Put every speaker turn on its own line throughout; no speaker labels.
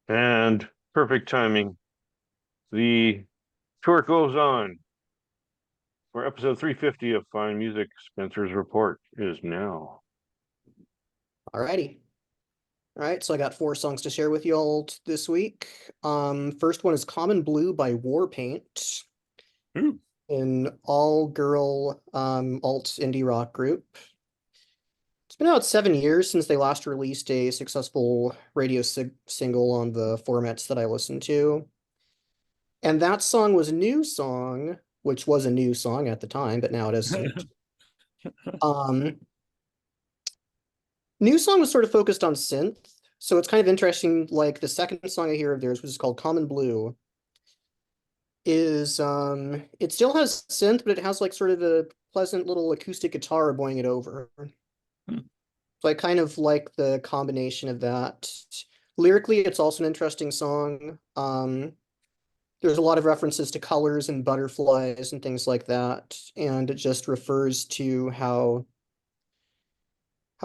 And perfect timing. The tour goes on for episode 350 of Fine Music. Spencer's report is now.
Alrighty. All right, so I got 4 songs to share with you all this week. First one is Common Blue by Warpaint,
Ooh.
an all-girl alt indie rock group. It's been about 7 years since they last released a successful radio single on the formats that I listen to. And that song was a new song, which was a new song at the time, but now it isn't. Um, New song was sort of focused on synth, so it's kind of interesting. Like the second song I hear of theirs, which is called Common Blue, is it still has synth, but it has like sort of a pleasant little acoustic guitar going it over.
Hmm.
So I kind of like the combination of that. Lyrically, it's also an interesting song. There's a lot of references to colors and butterflies and things like that, and it just refers to how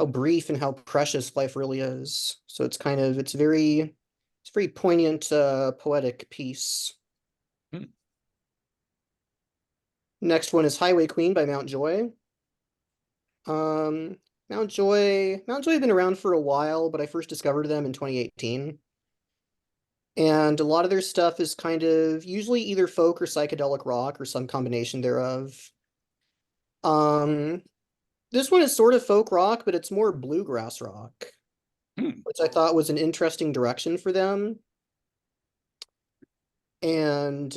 brief and how precious life really is. So it's very poignant, poetic piece.
Hmm.
Next one is Highway Queen by Mount Joy. Um, Mount Joy have been around for a while, but I first discovered them in 2018. And a lot of their stuff is kind of usually either folk or psychedelic rock or some combination thereof. Um, this one is sort of folk rock, but it's more bluegrass rock,
Hmm.
which I thought was an interesting direction for them. And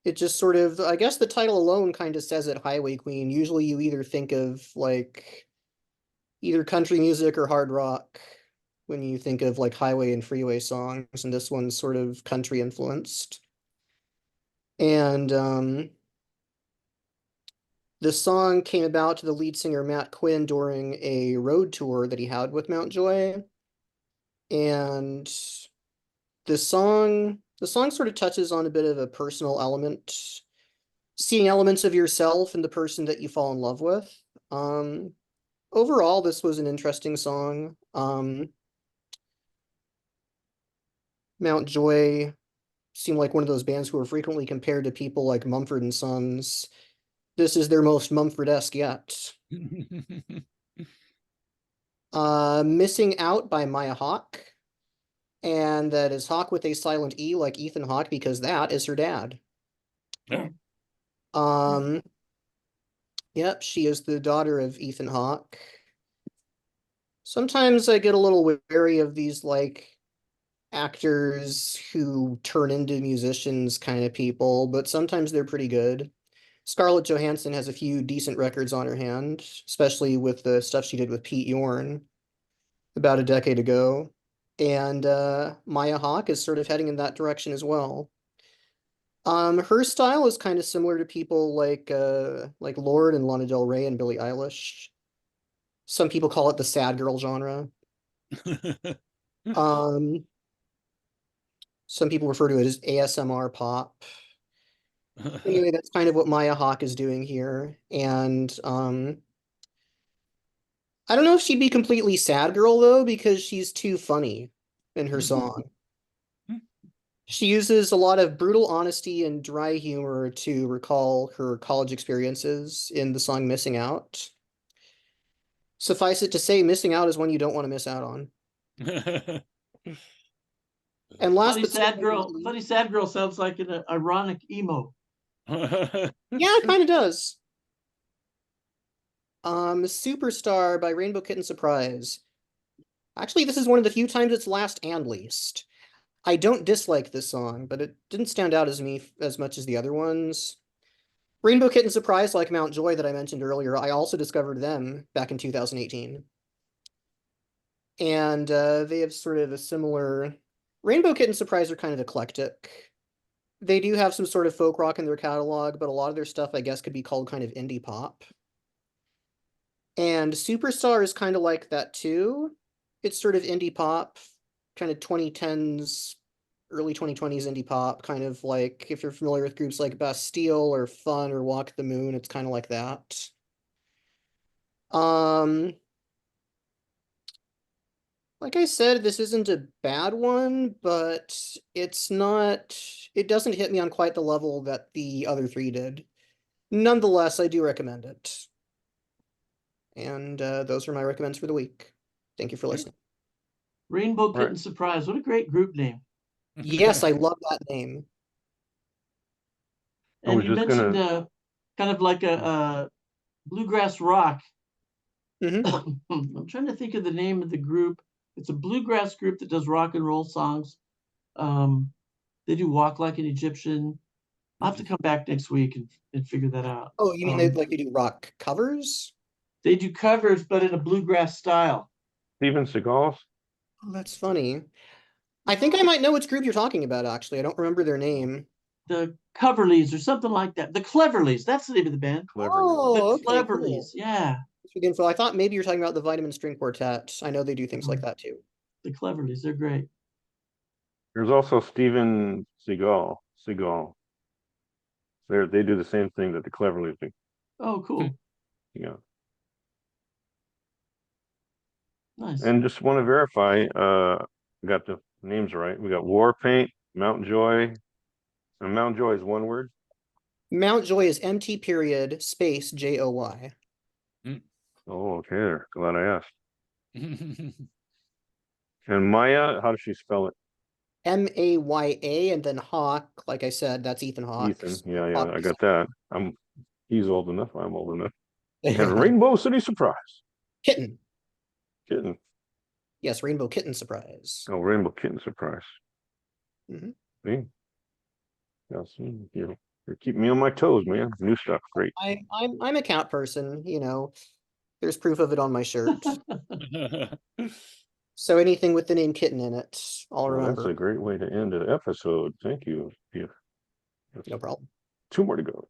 it just sort of, I guess the title alone kind of says it, Highway Queen. Usually you either think of like either country music or hard rock when you think of like highway and freeway songs, and this one's sort of country influenced. And the song came about to the lead singer Matt Quinn during a road tour that he had with Mount Joy. And the song sort of touches on a bit of a personal element, seeing elements of yourself in the person that you fall in love with. Um, Overall, this was an interesting song. Mount Joy seemed like one of those bands who were frequently compared to people like Mumford and Sons. This is their most Mumford-esque yet. Missing Out by Maya Hawke, and that is Hawke with a silent E like Ethan Hawke because that is her dad.
Yeah.
Um, yep, she is the daughter of Ethan Hawke. Sometimes I get a little wary of these like actors who turn into musicians kind of people, but sometimes they're pretty good. Scarlett Johansson has a few decent records on her hand, especially with the stuff she did with Pete Yorn about a decade ago. And Maya Hawke is sort of heading in that direction as well. Her style is kind of similar to people like Lorde and Lana Del Rey and Billie Eilish. Some people call it the sad girl genre. Um, some people refer to it as ASMR pop. Anyway, that's kind of what Maya Hawke is doing here. And I don't know if she'd be completely sad girl though, because she's too funny in her song. She uses a lot of brutal honesty and dry humor to recall her college experiences in the song Missing Out. Suffice it to say, missing out is one you don't want to miss out on. And last but certainly not
Funny
least,
sad girl sounds like an ironic emo.
yeah, it kind of does. Superstar by Rainbow Kitten Surprise. Actually, this is one of the few times it's last and least. I don't dislike this song, but it didn't stand out as me as much as the other ones. Rainbow Kitten Surprise, like Mount Joy that I mentioned earlier, I also discovered them back in 2018. And they have sort of a similar. Rainbow Kitten Surprise are kind of eclectic. They do have some sort of folk rock in their catalog, but a lot of their stuff, I guess, could be called kind of indie pop. And Superstar is kind of like that too. It's sort of indie pop, kind of 2010s, early 2020s indie pop, kind of like if you're familiar with groups like Bastille or Fun or Walk the Moon, it's kind of like that. Like I said, this isn't a bad one, but it's not, it doesn't hit me on quite the level that the other three did. Nonetheless, I do recommend it. And those are my recommends for the week. Thank you for listening.
Rainbow
Right.
Kitten Surprise. What a great group name.
Yes, I love that name.
I
And
was
you
just
mentioned
gonna-
kind of like a bluegrass rock.
Mhm.
I'm trying to think of the name of the group. It's a bluegrass group that does rock and roll songs. They do Walk Like an Egyptian. I'll have to come back next week and figure that out.
Oh, you mean they do rock covers?
They do covers, but in a bluegrass style.
Steven Seagal.
Oh, that's funny. I think I might know which group you're talking about, actually. I don't remember their name.
The Coverleys or something like that. The Cleverleys. That's the name of the band.
Oh,
The
okay,
Cleverleys.
cool.
Yeah.
Thanks for the info. I thought maybe you're talking about the Vitamin String Quartet. I know they do things like that too.
The Cleverleys. They're great.
There's also Steven Seagal. They do the same thing that the Cleverly do.
Oh, cool.
Yeah.
Nice.
And just want to verify, I got the names right. We got Warpaint, Mount Joy, and Mount Joy is one word.
Mount Joy is MT period space JOY.
Oh, okay. There. Glad I asked. And Maya, how does she spell it?
MAYA and then Hawke. Like I said, that's Ethan Hawke.
Ethan.
So
Yeah,
Hawke
I
is-
got that. He's old enough. I'm old enough. And Rainbow City Surprise.
Kitten.
Kitten.
Yes, Rainbow Kitten Surprise.
Oh, Rainbow Kitten Surprise.
Mhm.
See? Yes, you're keeping me on my toes, man. New stuff, great.
I'm a cat person, you know. There's proof of it on my shirt. So anything with the name Kitten in it, I'll
Well, that's
remember.
a great way to end an episode. Thank you.
No problem.
2 more to go.